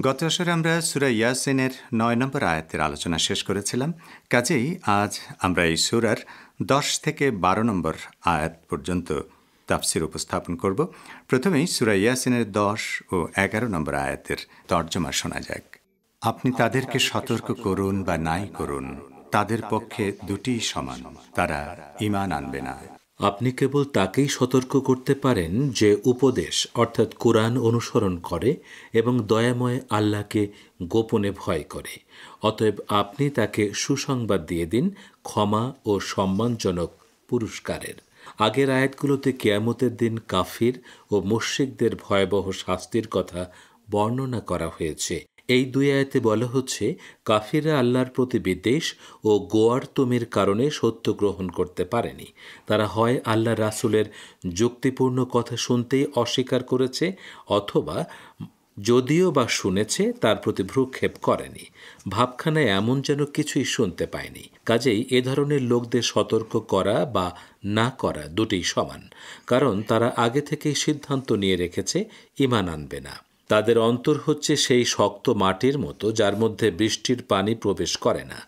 গত আসরে আমরা সূরা ইয়াসিনের ৯ নম্বর আয়াতের আলোচনা শেষ করেছিলাম। কাজেই আজ আমরা এই সূরার ১০ থেকে ১২ নম্বর আয়াত পর্যন্ত তাফসির উপস্থাপন করব। প্রথমেই সূরা ইয়াসিনের ১০ ও ১১ নম্বর আয়াতের তর্জমা শোনা যাক। আপনি তাদেরকে সতর্ক করুন বা নাই করুন, তাদের পক্ষে দুটিই সমান, তারা ঈমান আনবে না। আপনি কেবল তাকেই সতর্ক করতে পারেন যে উপদেশ অর্থাৎ কোরআন অনুসরণ করে এবং দয়াময় আল্লাহকে গোপনে ভয় করে। অতএব আপনি তাকে সুসংবাদ দিয়ে দিন ক্ষমা ও সম্মানজনক পুরস্কারের। আগের আয়াতগুলোতে কিয়ামতের দিন কাফির ও মুশরিকদের ভয়াবহ শাস্তির কথা বর্ণনা করা হয়েছে। এই দুই আয়াতে বলা হচ্ছে কাফিররা আল্লাহর প্রতি বিদ্বেষ ও গোয়ার্তমির কারণে সত্য গ্রহণ করতে পারেনি। তারা হয় আল্লাহ রাসূলের যুক্তিপূর্ণ কথা শুনতেই অস্বীকার করেছে, অথবা যদিও বা শুনেছে তার প্রতি ভ্রুক্ষেপ করেনি। ভাবখানায় এমন যেন কিছুই শুনতে পায়নি। কাজেই এ ধরনের লোকদের সতর্ক করা বা না করা দুটোই সমান, কারণ তারা আগে থেকেই সিদ্ধান্ত নিয়ে রেখেছে ঈমান আনবে না। তাদের অন্তর হচ্ছে সেই শক্ত মাটির মতো যার মধ্যে বৃষ্টির পানি প্রবেশ করে না।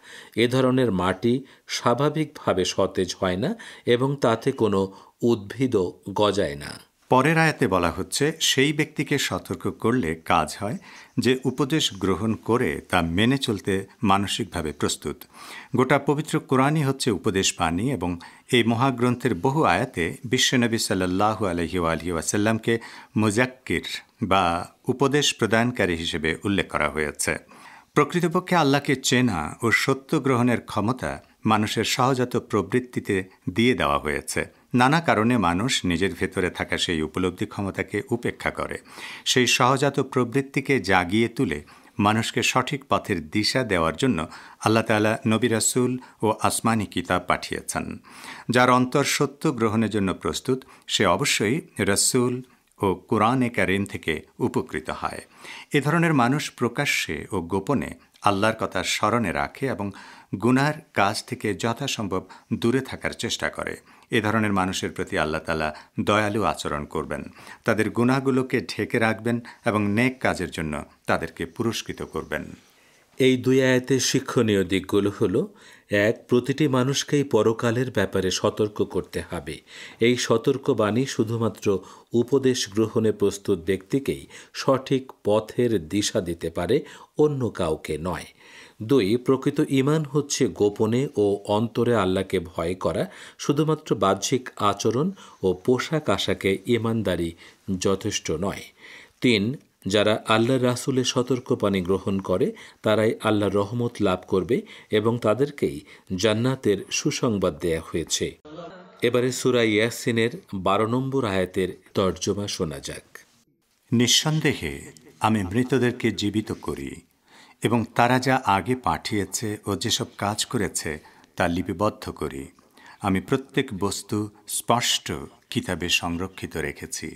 এ ধরনের মাটি স্বাভাবিকভাবে সতেজ হয় না এবং তাতে কোনো উদ্ভিদও গজায় না। পরের আয়াতে বলা হচ্ছে সেই ব্যক্তিকে সতর্ক করলে কাজ হয় যে উপদেশ গ্রহণ করে তা মেনে চলতে মানসিকভাবে প্রস্তুত। গোটা পবিত্র কোরআনই হচ্ছে উপদেশ বাণী এবং এই মহাগ্রন্থের বহু আয়াতে বিশ্বনবী সাল্লাল্লাহু আলাইহি ওয়াসাল্লামকে মুজাক্কির বা উপদেশ প্রদানকারী হিসেবে উল্লেখ করা হয়েছে। প্রকৃতপক্ষে আল্লাহকে চেনা ও সত্য গ্রহণের ক্ষমতা মানুষের সহজাত প্রবৃত্তিতে দিয়ে দেওয়া হয়েছে। নানা কারণে মানুষ নিজের ভেতরে থাকা সেই উপলব্ধি ক্ষমতাকে উপেক্ষা করে। সেই সহজাত প্রবৃত্তিকে জাগিয়ে তুলে মানুষকে সঠিক পথের দিশা দেওয়ার জন্য আল্লাহ তাআলা নবী রাসূল ও আসমানি কিতাব পাঠিয়েছেন। যার অন্তর সত্য গ্রহণের জন্য প্রস্তুত, সে অবশ্যই রাসূল ও কোরআনে কারীম থেকে উপকৃত হয়। এ ধরনের মানুষ প্রকাশ্যে ও গোপনে আল্লাহর কথা স্মরণে রাখে এবং গুনার কাজ থেকে যথাসম্ভব দূরে থাকার চেষ্টা করে। এ ধরনের মানুষের প্রতি আল্লাহ তাআলা দয়ালু আচরণ করবেন, তাদের গুনাহগুলোকে ঢেকে রাখবেন এবং নেক কাজের জন্য তাদেরকে পুরস্কৃত করবেন। এই দুই আয়াতের শিক্ষণীয় দিকগুলো হলো: এক, প্রতিটি মানুষকেই পরকালের ব্যাপারে সতর্ক করতে হবে। এই সতর্কবাণী শুধুমাত্র উপদেশ গ্রহণে প্রস্তুত ব্যক্তিকেই সঠিক পথের দিশা দিতে পারে, অন্য কাউকে নয়। দুই, প্রকৃত ঈমান হচ্ছে গোপনে ও অন্তরে আল্লাহকে ভয় করা। শুধুমাত্র বাহ্যিক আচরণ ও পোশাক আশাকে ঈমানদারি যথেষ্ট নয়। তিন, যারা আল্লাহ রাসূলের সতর্কবাণী গ্রহণ করে তারাই আল্লাহর রহমত লাভ করবে এবং তাদেরকেই জান্নাতের সুসংবাদ দেয়া হয়েছে। এবারে সূরা ইয়াসিনের ১২ নম্বর আয়াতের তর্জমা শোনা যাক। নিঃসন্দেহে আমি মৃতদেরকে জীবিত করি এবং তারা যা আগে পাঠিয়েছে ও যেসব কাজ করেছে তা লিপিবদ্ধ করি। আমি প্রত্যেক বস্তু স্পষ্ট কিতাবে সংরক্ষিত রেখেছি।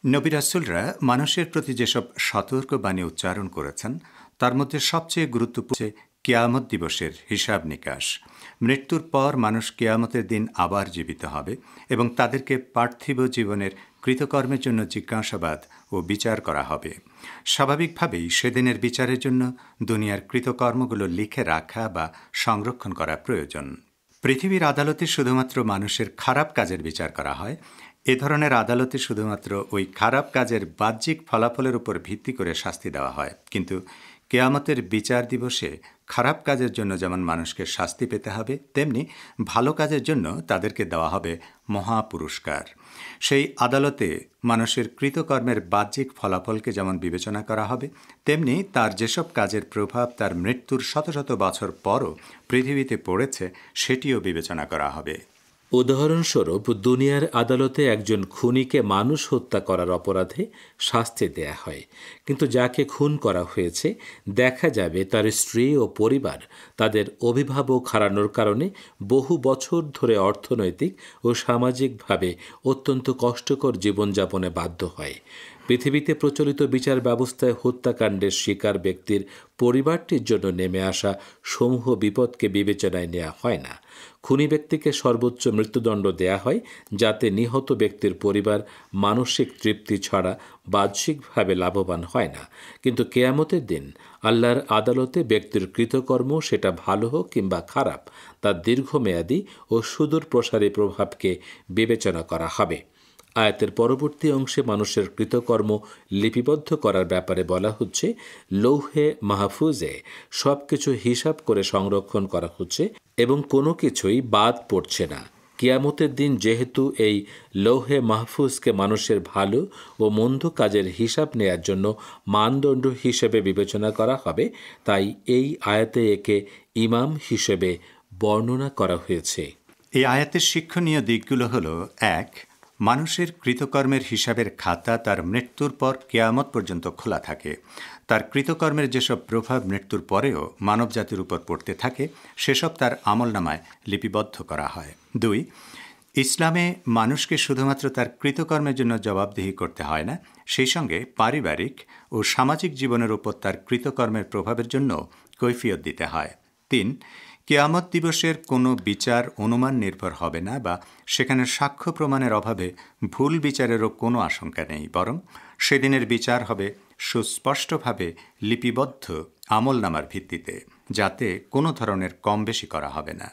নবী রাসূলরা মানুষের প্রতি যেসব সতর্কবাণী উচ্চারণ করেছেন তার মধ্যে সবচেয়ে গুরুত্বপূর্ণ কিয়ামত দিবসের হিসাব নিকাশ। মৃত্যুর পর মানুষ কিয়ামতের দিন আবার জীবিত হবে এবং তাদেরকে পার্থিব জীবনের কৃতকর্মের জন্য জিজ্ঞাসাবাদ ও বিচার করা হবে। স্বাভাবিকভাবেই সেদিনের বিচারের জন্য দুনিয়ার কৃতকর্মগুলো লিখে রাখা বা সংরক্ষণ করা প্রয়োজন। পৃথিবীর আদালতে শুধুমাত্র মানুষের খারাপ কাজের বিচার করা হয়। এ ধরনের আদালতে শুধুমাত্র ওই খারাপ কাজের বাহ্যিক ফলাফলের উপর ভিত্তি করে শাস্তি দেওয়া হয়, কিন্তু কিয়ামতের বিচার দিবসে খারাপ কাজের জন্য যেমন মানুষকে শাস্তি পেতে হবে, তেমনি ভালো কাজের জন্য তাদেরকে দেওয়া হবে মহা পুরস্কার। সেই আদালতে মানুষের কৃতকর্মের বাহ্যিক ফলাফলকে যেমন বিবেচনা করা হবে, তেমনি তার যেসব কাজের প্রভাব তার মৃত্যুর শত শত বছর পরও পৃথিবীতে পড়েছে সেটিও বিবেচনা করা হবে। উদাহরণস্বরূপ, দুনিয়ার আদালতে একজন খুনিকে মানুষ হত্যা করার অপরাধে শাস্তি দেয়া হয়, কিন্তু যাকে খুন করা হয়েছে দেখা যাবে তার স্ত্রী ও পরিবার তাদের অভিভাবক হারানোর কারণে বহু বছর ধরে অর্থনৈতিক ও সামাজিকভাবে অত্যন্ত কষ্টকর জীবনযাপনে বাধ্য হয়। পৃথিবীতে প্রচলিত বিচার ব্যবস্থায় হত্যাকাণ্ডের শিকার ব্যক্তির পরিবারটির জন্য নেমে আসা সমূহ বিপদকে বিবেচনায় নেওয়া হয় না। খুনি ব্যক্তিকে সর্বোচ্চ মৃত্যুদণ্ড দেয়া হয়, যাতে নিহত ব্যক্তির পরিবার মানসিক তৃপ্তি ছাড়া বাহ্যিকভাবে লাভবান হয় না। কিন্তু কেয়ামতের দিন আল্লাহর আদালতে ব্যক্তির কৃতকর্ম, সেটা ভালো হোক কিংবা খারাপ, তার দীর্ঘমেয়াদী ও সুদূর প্রসারী প্রভাবকে বিবেচনা করা হবে। আয়াতের পরবর্তী অংশে মানুষের কৃতকর্ম লিপিবদ্ধ করার ব্যাপারে বলা হচ্ছে, লৌহে মাহফুজে সব কিছু হিসাব করে সংরক্ষণ করা হচ্ছে এবং কোনো কিছুই বাদ পড়ছে না। কিয়ামতের দিন যেহেতু এই লৌহে মাহফুজকে মানুষের ভালো ও মন্দ কাজের হিসাব নেয়ার জন্য মানদণ্ড হিসেবে বিবেচনা করা হবে, তাই এই আয়াতে একে ইমাম হিসেবে বর্ণনা করা হয়েছে। এই আয়াতের শিক্ষণীয় দিকগুলো হলো: 1. মানুষের কৃতকর্মের হিসাবের খাতা তার মৃত্যুর পর কেয়ামত পর্যন্ত খোলা থাকে। তার কৃতকর্মের যেসব প্রভাব মৃত্যুর পরেও মানবজাতির উপর পড়তে থাকে, সেসব তার আমলনামায় লিপিবদ্ধ করা হয়। 2. ইসলামে মানুষকে শুধুমাত্র তার কৃতকর্মের জন্য জবাবদিহি করতে হয় না, সেই সঙ্গে পারিবারিক ও সামাজিক জীবনের উপর তার কৃতকর্মের প্রভাবের জন্য কৈফিয়ত দিতে হয়। 3. কিয়ামত দিবসের কোনো বিচার অনুমান নির্ভর হবে না, বা সেখানে সাক্ষ্য প্রমাণের অভাবে ভুল বিচারেরও কোনো আশঙ্কা নেই, বরং সেদিনের বিচার হবে সুস্পষ্টভাবে লিপিবদ্ধ আমলনামার ভিত্তিতে, যাতে কোনো ধরনের কম বেশি করা হবে না।